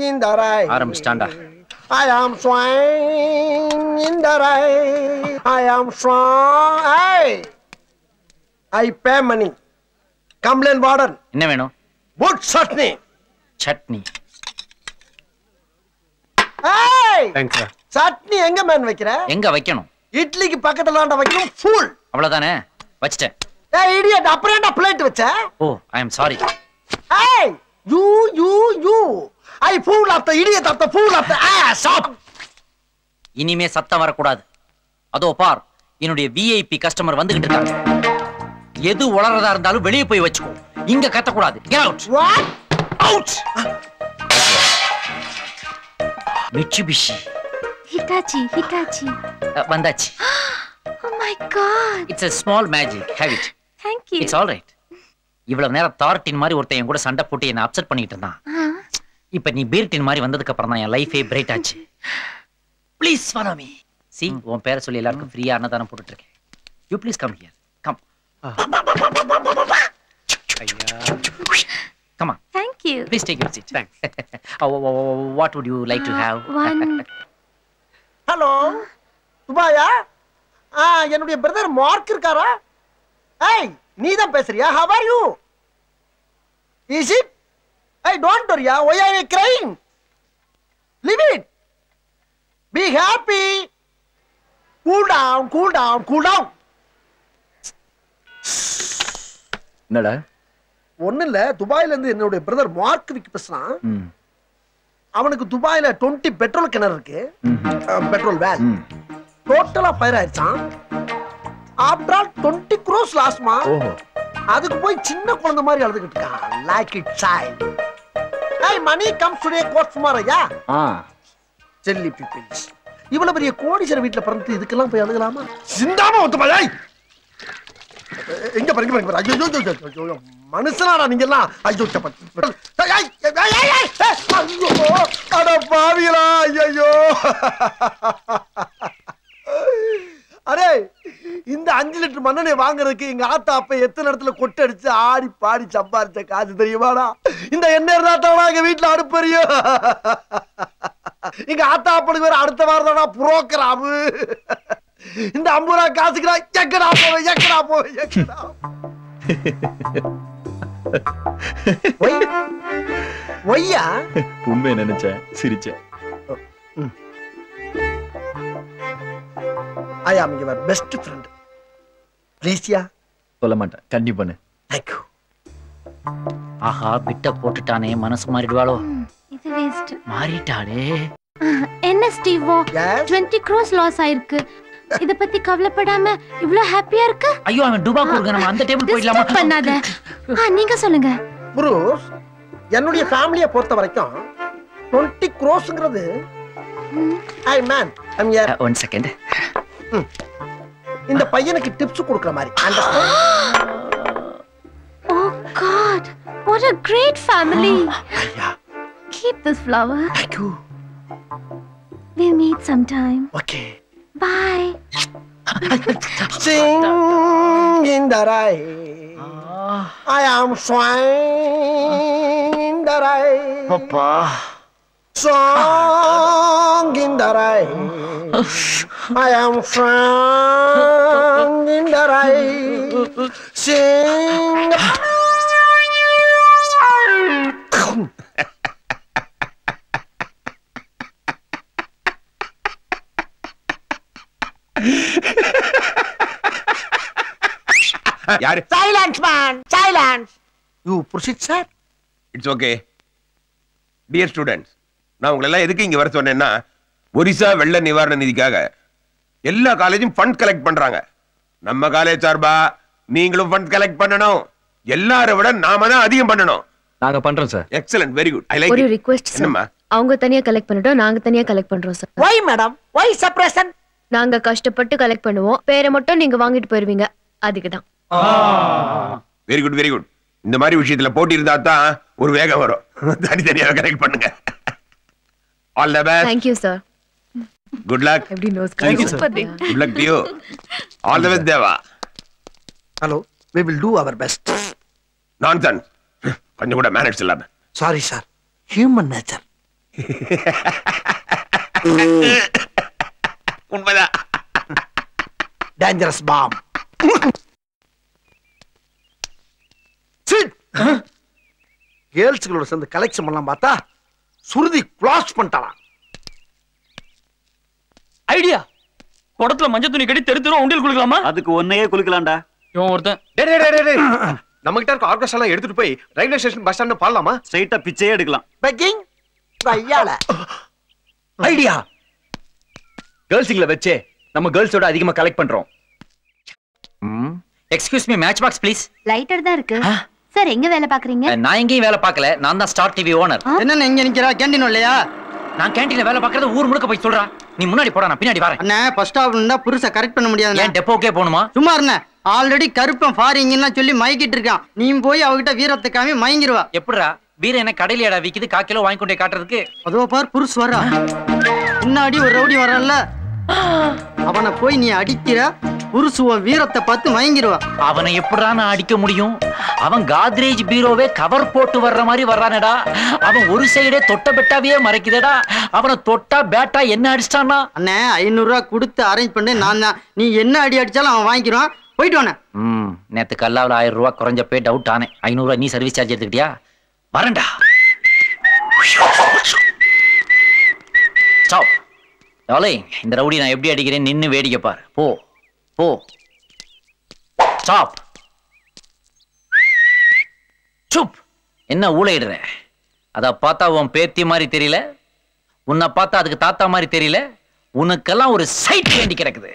in the rain. ஆரம்பிச்சிட்டாண்டா. I am swine in the rain. I am swine. Hey, I pay money. Complain warden. என்ன வேணும்? Wood chutney. Chutney. Hey. Thanks sir. Chutney எங்க man வைக்கிற? எங்க வைக்கணும்? இட்லிக்கு பக்கத்துல ஆண்ட வைக்கணும். Fool. அவ்வளவுதானே? வச்சிட்டேன். Hey idiot, அப்புறம் என்ன பிளேட் வச்ச? ஓ, I am sorry. Hey, you. I fool of the idiot of the fool of the ass. Stop. இனிமே சத்தம் வரக்கூடாது. அதோ பார், என்னுடைய VIP கஸ்டமர் வந்துகிட்டு இருக்காங்க. எது உளறதா இருந்தாலும் வெளியே போய் வச்சுக்கோ. இங்க கத்தக்கூடாது. Get out. What? Out. Mitsubishi. Hitachi. வந்தாச்சு. Oh my god. It's a small magic. Have it. Thank you. It's all right. இவ்வளவு நேரம் தார்டின் மாதிரி ஒருத்தன் என் கூட சண்டை போட்டு என்ன அப்செட் பண்ணிட்டு இருந்தான். இப்ப நீ பீர்டின் மாதிரி வந்ததுக்கு அப்புறம் தான் என் லைஃபே பிரைட் ஆச்சு. Please follow me. See, உன் பேரை சொல்லி எல்லாருக்கும் ஃப்ரீயா அன்னதானம் போட்டுட்டு இருக்கேன். You please come here. Come. Come on. Thank you. Please take your seat. Thanks. What would you like to have? One. Hello. துபாயா? என்னுடைய பிரதர் மார்க் இருக்காரா? ஏய், நீ தான் பேசுறியா? How are you? Is it? Hey, don't worry. Why are you crying? Leave it. Be happy. Cool down. என்னடா? ஒண்ணு இல்ல, துபாயில இருந்து என்னுடைய பிரதர் மார்க் விக்கி பேசுறான். அவனுக்கு துபாயில 20 பெட்ரோல் கிணறு இருக்கு. Petrol well. டோட்டலா ஃபயர் ஆயிடுச்சான். ஆஃப்டர் ஆல் 20 crores லாஸ்மா. அதுக்கு போய் சின்ன குழந்தை மாதிரி அழுதுகிட்டு இருக்கான். Like it child. ஏய், money comes today goes tomorrow யா? Silly peoples. இவ்வளவு பெரிய கோடீஸ்வரர் வீட்ல பிறந்து இதுக்கெல்லாம் போய் அழுகலாமா? சிந்தாம ஒத்துமா. ஏய், எங்க பாருங்க. ஐயோ, மனுஷனாடா நீங்க எல்லாம். ஐயோ, அட பாவிகளா. ஐயோ, அரே, இந்த 5 லிட்டர் மண்ணெண்ணெய் வாங்குறதுக்கு எங்க ஆத்தா அப்ப எத்தனை இடத்துல கொட்டை அடிச்சு ஆடி பாடி சம்பாரிச்ச காசு தெரியுமாடா? இந்த எண்ணெய் இருந்தா எங்க வீட்டுல அடுப்பறியும். எங்க ஆத்தா அப்பனுக்கு வேற அடுத்த வாரம் தானா புரோக்கராமு. இந்த 50 ரூபா காசுக்குறா எக்கடா போவேன். ஒய்யா உண்மையை நினைச்சேன், சிரிச்சேன். I am your best friend. Please யா. சொல்ல மாட்டேன், கண்டிப்பா. Thank you. ஆஹா, பிட்ட போட்டுட்டானே, மனசு மாறிடுவாளோ? இது வேஸ்ட். மாறிட்டாளே. என்ன ஸ்டீவோ? 20 crores லாஸ் ஆயிருக்கு. இத பத்தி கவலைப்படாம இவ்ளோ ஹாப்பியா இருக்கு? ஐயோ, அவன் டுபாக்கு இருக்க, நம்ம அந்த டேபிள் போயிடலாமா? பண்ணாத. நீங்க சொல்லுங்க. புரூஸ், என்னுடைய ஃபேமிலியை பொறுத்த வரைக்கும் 20 crores-ங்கிறது ஐ மேன் ஐம் ஹியர். 1 second. இந்த பையனுக்கு டிப்ஸ் கொடுக்கிற மாதிரி. Oh God, what a great family. ஐயா, Keep this flower. thank you. We'll meet sometime. Okay. Bye. Sing in the rain. I am swine in the rain. அப்பா. Song in the rain. I am song in the rain. Sing. யாரு? Silence, man. Silence. You proceed, sir. It's okay. Dear students, நான் உங்களை எல்லாம் எதுக்கு இங்க வர சொன்னேன்னா, ஒரிசா வெள்ள நிவாரண நிதிக்காக எல்லா காலேஜும் ஃபண்ட் கலெக்ட் பண்றாங்க. நம்ம காலேஜ் சார்பா நீங்களும் ஃபண்ட் கலெக்ட் பண்ணணும். எல்லாரை விட நாம தான் அதிகம் பண்ணணும். நாங்க பண்றோம் sir. Excellent, very good. I like ஒரு இட். Request sir. என்னம்மா? அவங்க தனியா கலெக்ட் பண்ணிட்டோம், நாங்க தனியா கலெக்ட் பண்றோம் sir. Why, madam? Why separation? நாங்க கஷ்டப்பட்டு கலெக்ட் பண்ணுவோம், பேரை மட்டும் நீங்க வாங்கிட்டு போயிருவீங்க. அதுக்கு தான். Very good, very good. இந்த மாதிரி விஷயத்துல போட்டி இருந்தா தான் ஒரு வேகம் வரும். தனித்தனியாக கலெக்ட் பண்ணுங்க. All the best. Thank you sir. Good luck. எப்படி நோஸ் Thank you, sir. Good luck to you. All the best Deva. Hello. We will do our best. Nonsense. கொஞ்சம் கூட மேனேஜ் இல்லாம. Sorry, sir. Human nature. உண்மைதான். Dangerous bomb. கேர்ள்ஸ்களோட சேர்ந்து collection பண்ணலாம் பார்த்தா சுருதி க்ளாஸ் பண்ணிட்டான். ஐடியா. குடத்துல மஞ்சள் துணி கட்டி தெரு தெரு உண்டியல் குளிக்கலாமா? அதுக்கு ஒன்னையே குளிக்கலாம்டா. இவன் ஒருத்தன். நம்ம கிட்ட இருக்க ஆர்கெஸ்ட்ரா எல்லாம் எடுத்துட்டு போய் ரயில்வே ஸ்டேஷன் பஸ் ஸ்டாண்ட் பாடலாமா? ஸ்ட்ரைட்டா பிச்சையே எடுக்கலாம். Begging ஐயால idea. கேர்ள்ஸ்ங்கள வச்சே நம்ம கேர்ள்ஸோட அதிகமா கலெக்ட் பண்றோம். Excuse me, match box please. Lighter தான் இருக்கு. சார் எங்க வேலை பாக்குறீங்க? நான் எங்கேயும் வேலை பார்க்கல, நான் தான் ஸ்டார் டிவி ஓனர். என்ன இங்க நிக்கிறா? கேண்டீன் இல்லையா? நான் கேண்டீன்ல வேலை பார்க்கறது ஊர் முழுக்க போய் சொல்றா. நீ முன்னாடி போடா, நான் பின்னாடி வரேன். அண்ணா ஃபர்ஸ்ட் ஸ்டாப்ல இருந்தா புருஷ கரெக்ட் பண்ண முடியாது. ஏன் டெப்போக்கே போணுமா? சும்மா இருண்ணே. ஆல்ரெடி கருப்பன் ஃபாரிங்லாம் சொல்லி மயக்கிட்டு இருக்கான். நீ போய் அவகிட்ட வீரத்தை காமி மயங்கிருவா. எப்படிடா வீர என்ன கடையிலடா விக்குது? 1/4 கிலோ வாங்கி கொண்டே காட்டுறதுக்கு. அதோ பார் புருஷ் வரா. முன்னாடி ஒரு ரவுடி வரல, அவனை போய் நீ அடிக்கிற. புருஷுவ வீரத்தை பார்த்து மயங்கிருவா. அவனை எப்படிடா நான் அடிக்க முடியும்? அவன் காத்ரேஜ் பீரோவே கவர் போட்டு வர்ற மாதிரி வர்றானடா. அவன் ஒரு சைடே தொட்ட பெட்டாவே மறைக்குதடா. அவனை தொட்டா பேட்டா என்ன அடிச்சிட்டானா? அண்ணே 500 ரூபா கொடுத்து அரேஞ்ச் பண்ணி நான் தான். நீ என்ன அடி அடிச்சாலும் அவன் வாங்கிடுவான். போயிட்டு வானே. நேத்து கல்லாவில் 1000 ரூபா குறைஞ்ச போய் டவுட் ஆனேன். 500 ரூபா நீ சர்வீஸ் சார்ஜ் எடுத்துக்கிட்டியா? வரண்டா. Stop darling. இந்த ரவுடி நான் எப்படி அடிக்கிறேன் நின்னு வேடிக்கை பார். போ போ. ஸ்டாப். சுப். என்ன ஊளையிடுற? அத பார்த்தா உன் பேத்தி மாதிரி தெரியல, உன்னை பார்த்தா அதுக்கு தாத்தா மாதிரி தெரியல. உனக்கெல்லாம் ஒரு சைட் வேண்டி கிடக்குது.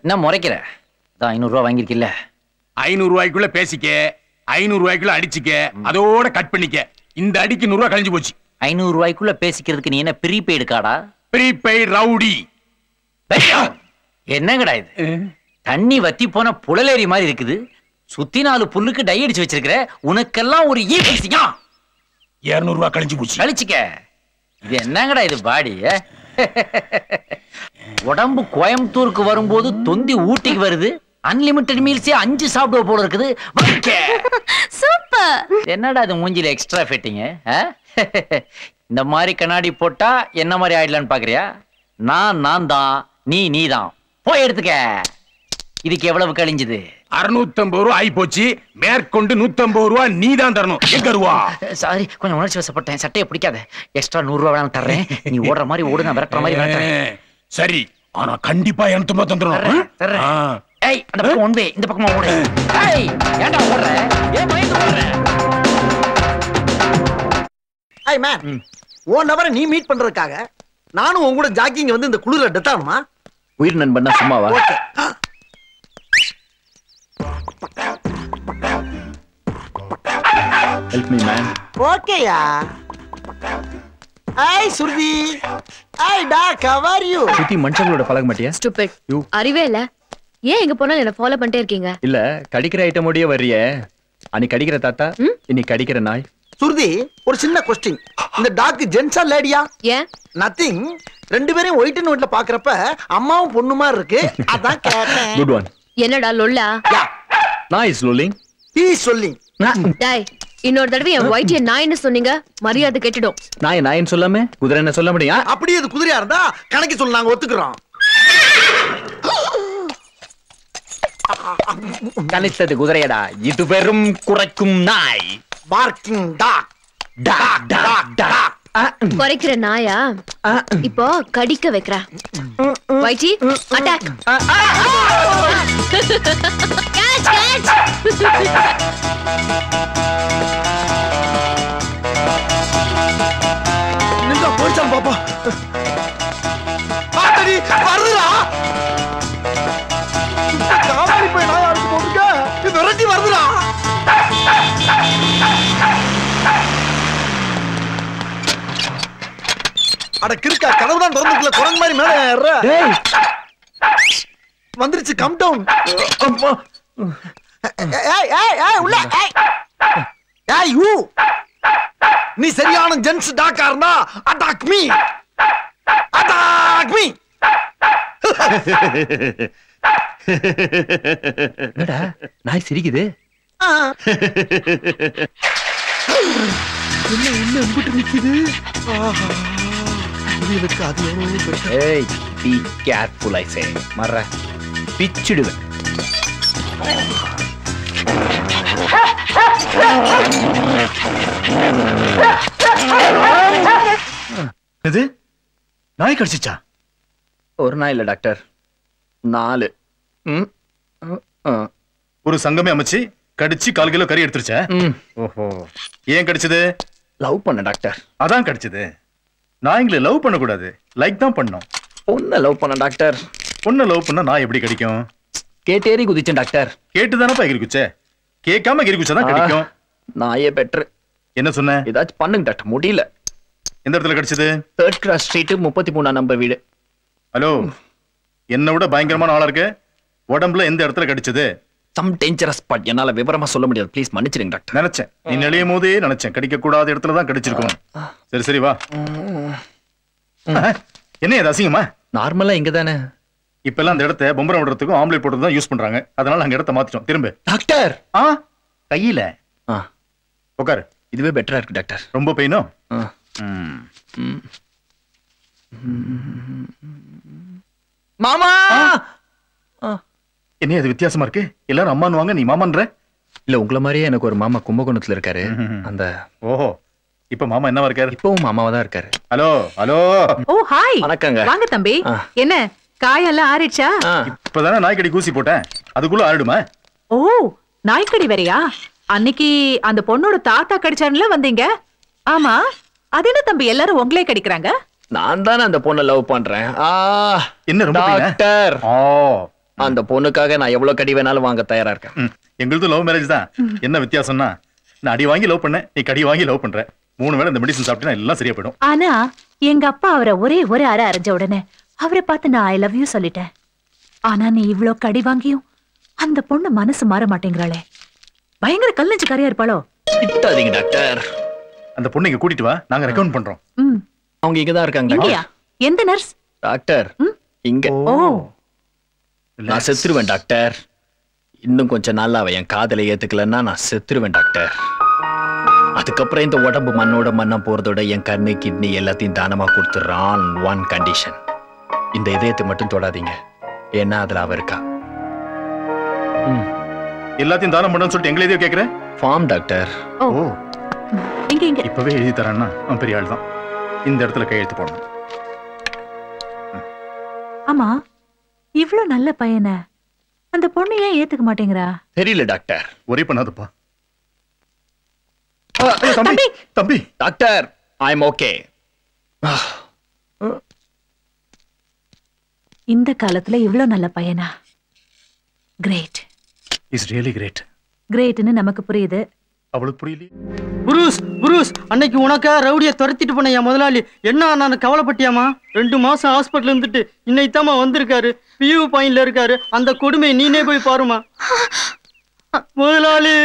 என்ன முறைக்கிற? 500 ரூபா வாங்கிருக்கில்ல? 500 ரூபாய்க்குள்ள பேசிக்க, 500 ரூபாய்க்குள்ள அடிச்சுக்க, அதோட கட் பண்ணிக்க. இந்த அடிக்கு 100 ரூபா கழிஞ்சு போச்சு. 500 ரூபாய்க்குள்ள பேசிக்கிறதுக்கு நீ என்ன ப்ரீபெய்டு கார்டா? Prepaid rowdy. என்னங்கடா இது? தண்ணி வத்தி போன புழலேரி மாதிரி இருக்குது. சுத்தி 4 புல்லுக்கு டை அடிச்சு வச்சிருக்கிற. உனக்கெல்லாம் ஒரு ஈ பேசிக்கா. 200 ரூபா கழிஞ்சு போச்சு. கழிச்சுக்க. இது என்னங்கடா இது பாடி? உடம்பு கோயம்புத்தூருக்கு வரும்போது தொந்தி ஊட்டிக்கு வருது. அன்லிமிட்டெட் மீல்ஸே 5 சாப்பிடுவ போல இருக்குது. சூப்பர். என்னடா இது மூஞ்சில எக்ஸ்ட்ரா ஃபிட்டிங்? இந்த மாதிரி கண்ணாடி போட்டா என்ன மாதிரி ஆயிடலான்னு பாக்குறியா? நான் தான், நீ தான். போய் எடுத்துக்க. இதுக்கு எவ்வளவு கழிஞ்சது? 650 ரூபா ஆயி போச்சு. மேற்கொண்டு 150 ரூபா நீ தான் தரணும். எங்க ரூபா? சாரி, கொஞ்சம் உணர்ச்சி வசப்பட்டேன். சட்டையை பிடிக்காத. எக்ஸ்ட்ரா 100 ரூபா வேணாலும் தர்றேன். நீ ஓடுற மாதிரி ஓடு, நான் விரட்டுற மாதிரி விரட்டுறேன். சரி, ஆனா கண்டிப்பா 250 தந்துடணும். ஏய், அந்த பக்கம் ஒன் வே, இந்த பக்கமா ஓடு. ஏய், ஏன்டா ஓடுற? ஏன் பயந்து ஓடுற? ஐ மேன், 1 hour நீ மீட் பண்றதுக்காக நானும் உன் கூட ஜாக்கிங் வந்து இந்த குளிர டெத் ஆகுமா? உயிர் நண்பன் சும்மாவா? ஓகே. Help me man. ஓகேயா. Hi Shruti. Hi doc, how are you? சுத்தி மனுஷங்களோட பழக மாட்டியா? ஸ்டூபிட். அறிவே இல்ல. ஏன் எங்க போனாலும் என்ன ஃபாலோ பண்ணிட்டே இருக்கீங்க? இல்ல, கடிக்கிற ஐட்டம் ஓடியே வர்றியே. அன்னைக்கு கடிக்கிற தாத்தா, இன்னைக்கு கடிக்கிற நாய். சுருதி, ஒரு சின்ன கொஸ்டின். இந்த டாக் ஜென்ஸா லேடியா? ஏன்? நத்திங். 2 பேரையும் ஒயிட் அண்ட் ஒயிட்ல பாக்குறப்ப அம்மாவும் பொண்ணு மாதிரி இருக்கு. அதான் கேட்டேன். Good one. என்னடா லொல்லா? நாய் இஸ் லோலிங். ஹி இஸ் சொல்லிங். டேய், இன்னொரு தடவை என் ஒயிட் நாய்னு சொன்னீங்க, மரியாதை கெட்டுடும். நாயின்னு சொல்லாம குதிரை என்ன சொல்ல முடியும்? அப்படியே அது குதிரையா இருந்தா கணக்கு சொல்ல நாங்க ஒத்துக்கிறோம். கணித்தது குதிரையடா. இது வெறும் குறைக்கும் நாய். Barking dog. Dog dog dog. குறைக்கிற நாயா? இப்போ கடிக்க வைக்கிறேன். வைட்டி, அட்டாக். Catch catch. நிங்க போய்ச்சான் பாப்பா. பாத்தடி வருதுடா. காமாரி போய் நாய் அடிச்சு போட்டுக்க. இது விரட்டி வருதுடா. அட கிறுக்கா, கதவுதான் திறந்துக்குள்ள குரங்கு மாதிரி மேல ஏற. வந்துருச்சு, கம் டவுன். ஏய் ஏய் ஏய் உள்ள ஏய். ஏய் யூ. நீ சரியான ஜென்ஸ் டாக்கா இருந்தா அட்டாக் மீ. Attack me. என்னடா நாய் சிரிக்குது? என்ன என்ன எம்பிட்டு நிக்குது? ஆஹா, இதுக்கு அது எவ்வளவு பெருசா? ஏய் பி கேர்ஃபுல் ஐ சே. மர்ற பிச்சிடுவேன். இது நாய் கடிச்சிச்சா? ஒரு நாய் இல்ல டாக்டர், 4. ஒரு சங்கமே அமைச்சு கடிச்சு 1/4 கிலோ கறி எடுத்துருச்சா? ஓஹோ, ஏன் கடிச்சது? லவ் பண்ண டாக்டர். அதான் கடிச்சது. நாய்ங்களை லவ் பண்ண கூடாது, லைக் தான் பண்ணணும். பொண்ணை லவ் பண்ண டாக்டர். பொண்ணை லவ் பண்ணா நாய் எப்படி கடிக்கும்? கேட்டேரி குதிச்சேன் டாக்டர். கேட்டுதானப்பா எகிரி குச்சே, கேட்காம எகிரி குச்சாதான் கடிக்கும். நாயே பெட்ரு. என்ன சொன்ன? ஏதாச்சும் பண்ணுங்க டாக்டர், முடியல. எந்த இடத்துல கடிச்சது? 3rd கிராஸ் ஸ்ட்ரீட் 33ஆம் நம்பர் வீடு. ஹலோ, என்ன விட பயங்கரமான ஆளா இருக்கு. உடம்புல எந்த இடத்துல கடிச்சது? Some dangerous spot. என்னால விவரமா சொல்ல முடியாது, ப்ளீஸ் மன்னிச்சிடுங்க டாக்டர். நினைச்சேன், நீ நெளியும் போதே நினைச்சேன் கடிக்க கூடாத இடத்துல தான் கடிச்சிருக்கணும். சரி சரி வா. என்ன இது அசிங்கமா? நார்மலா இங்க தானே. இப்பெல்லாம் அந்த இடத்த பொம்பரம் விடுறதுக்கும் ஆம்லேட் போடுறது தான் யூஸ் பண்றாங்க. அதனால அங்க இடத்த மாத்திட்டோம். திரும்ப டாக்டர். கையில உட்காரு. இதுவே பெட்டரா இருக்கு டாக்டர். ரொம்ப பெயினோ? மாமா. என்ன அது வித்தியாசமா இருக்கு? எல்லாரும் அம்மான்னு வாங்க, நீ மாமான்ற. இல்ல உங்கள மாதிரியே எனக்கு ஒரு மாமா கும்பகோணத்துல இருக்காரு. அந்த ஓஹோ, இப்ப மாமா என்னவா இருக்காரு? இப்பவும் மாமாவா தான் இருக்காரு. Hello hello. Oh hi. வணக்கங்க. வாங்க தம்பி. என்ன காயெல்லாம் ஆறிடுச்சா? இப்பதானே நாய்க்கடி ஊசி போட்டேன், அதுக்குள்ள ஆறிடுமா? ஓ, நாய்க்கடி வேறயா? அன்னைக்கு அந்த பொண்ணோட தாத்தா கடிச்சாருல வந்தீங்க. ஆமா, அது என்ன தம்பி எல்லாரும் உங்களே கடிக்கிறாங்க? நான் தானே அந்த பொண்ணை லவ் பண்றேன். என்ன ரொம்ப டாக்டர், அந்த பொண்ணுக்காக நான் எவ்வளவு கடி வேணாலும் வாங்க தயாரா இருக்கேன். எங்களுது லவ் மேரேஜ் தான். என்ன வித்தியாசம்னா, நான் அடி வாங்கி லவ் பண்ணேன், நீ கடி வாங்கி லவ் பண்ற. 3 வேளை இந்த மெடிசன் சாப்பிட்டா எல்லாம் சரியா போயிடும். ஆனா எங்க அப்பா அவரை ஒரே அரை அரைஞ்ச உடனே அவரை பார்த்து நான் ஐ லவ் யூ சொல்லிட்டேன். ஆனா நீ இவ்ளோ கடி வாங்கியும் அந்த பொண்ணு மனசு மாற மாட்டேங்கிறாளே. பயங்கர கல்லஞ்சு கரையா இருப்பாளோ? திட்டாதீங்க டாக்டர். அந்த பொண்ணு இங்க கூட்டிட்டு வா, நாங்க ரெக்கமெண்ட் பண்றோம். அவங்க இங்க தான் இருக்காங்க டாக்டர். எந்த நர்ஸ்? டாக்டர் இங்க. ஓ, நான் செத்துருவேன் டாக்டர். இன்னும் கொஞ்ச நாள் அவ என் காதலை ஏத்துக்கலன்னா நான் செத்துருவேன் டாக்டர். அதுக்கப்புறம் இந்த உடம்பு மண்ணோட மண்ணா போறதோட என் கண்ணு கிட்னி எல்லாத்தையும் தானமா கொடுத்துறான். ஒன் கண்டிஷன், இந்த இதயத்தை மட்டும் தொடாதீங்க, ஏன்னா அதுல அவ இருக்கா. எல்லாத்தையும் தானம் பண்ணணும்னு சொல்லிட்டு எங்களை எதையோ கேக்குறேன். Form doctor. ஓ, இங்க இப்பவே எழுதி தரான்னா அவன் பெரிய ஆள் தான். இந்த இடத்துல கையெழுத்து போடணும். ஆமா, இவ்ளோ நல்ல பையனை அந்த பொண்ணு ஏன் ஏத்துக்க மாட்டேங்கிறா? தெரியல டாக்டர். ஒரே பண்ணாதப்பா. தம்பி தம்பி. Doctor, I am okay. இந்த காலத்துல இவ்ளோ நல்ல பையனா? கிரேட். Is really great. கிரேட்னு நமக்கு புரியுது, அவளுக்கு புரியல. புருஷ் அன்னைக்கு உனக்கா ரவுடியை துரத்திட்டு போன என் முதலாளி என்ன நான் கவலைப்பட்டியாமா? 2 மாசம் ஹாஸ்பிட்டல் இருந்துட்டு இன்னைத்தாமா வந்திருக்காரு. பியூ பாயிண்ட்ல இருக்காரு. அந்த கொடுமை நீனே போய் பாருமா. முதலாளி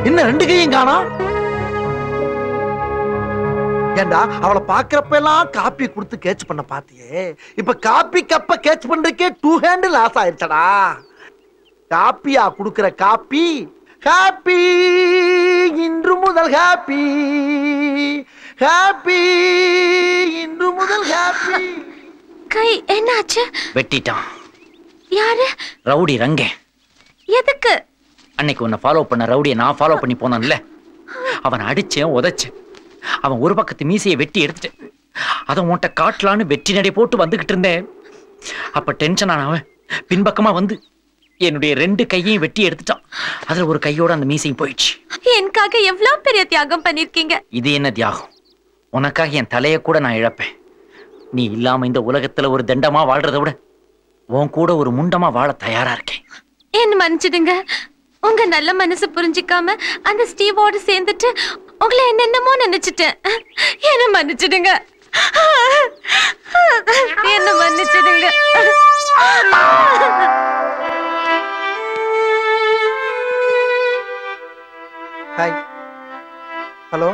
என்ன 2 கையும் காணோம்? ஏண்டா அவளை பாக்குறப்ப எல்லாம் காப்பி கொடுத்து கேட்ச் பண்ண பாத்தியே, இப்ப காப்பி கப்ப கேட்ச் பண்றதுக்கே 2 ஹேண்ட் லாஸ் ஆயிடுச்சடா. காப்பியா குடுக்கிற காப்பி ஹாப்பி, இன்று முதல் ஹாப்பி, ஹாப்பி, இன்று முதல் ஹாப்பி. கை என்னாச்சு? வெட்டிட்டான். யாரு? Rowdy range. எதுக்கு? அன்னைக்கு உன்னை ஃபாலோ பண்ண ரவுடியை நான் ஃபாலோ பண்ணி போனான்ல, அவனை அடிச்சேன், உதைச்சேன். அவன் ஒரு பக்கத்து மீசையை வெட்டி எடுத்துட்டேன். அதை உன்கிட்ட காட்டலான்னு வெட்டி நடை போட்டு வந்துகிட்டு இருந்தேன். அப்ப டென்ஷன் ஆன அவன் பின்பக்கமா வந்து என்னுடைய 2 கையையும் வெட்டி எடுத்துட்டான். அதுல ஒரு கையோட அந்த மீசையும் போயிடுச்சு. எனக்காக எவ்வளவு பெரிய தியாகம் பண்ணிருக்கீங்க. இது என்ன தியாகம்? உனக்காக என் தலையை கூட நான் இழப்பேன். நீ இல்லாம இந்த உலகத்துல ஒரு தண்டமா வாழ்றதை விட உன் கூட ஒரு முண்டமா வாழ தயாரா இருக்கேன். என்ன மன்னிச்சிடுங்க. உங்க நல்ல மனசு புரிஞ்சிக்காம அந்த ஸ்டீவோட சேர்ந்துட்டு உங்களை என்னென்னமோ நினைச்சிட்டேன். என்ன மன்னிச்சிடுங்க, என்ன மன்னிச்சிடுங்க. Hi, hello.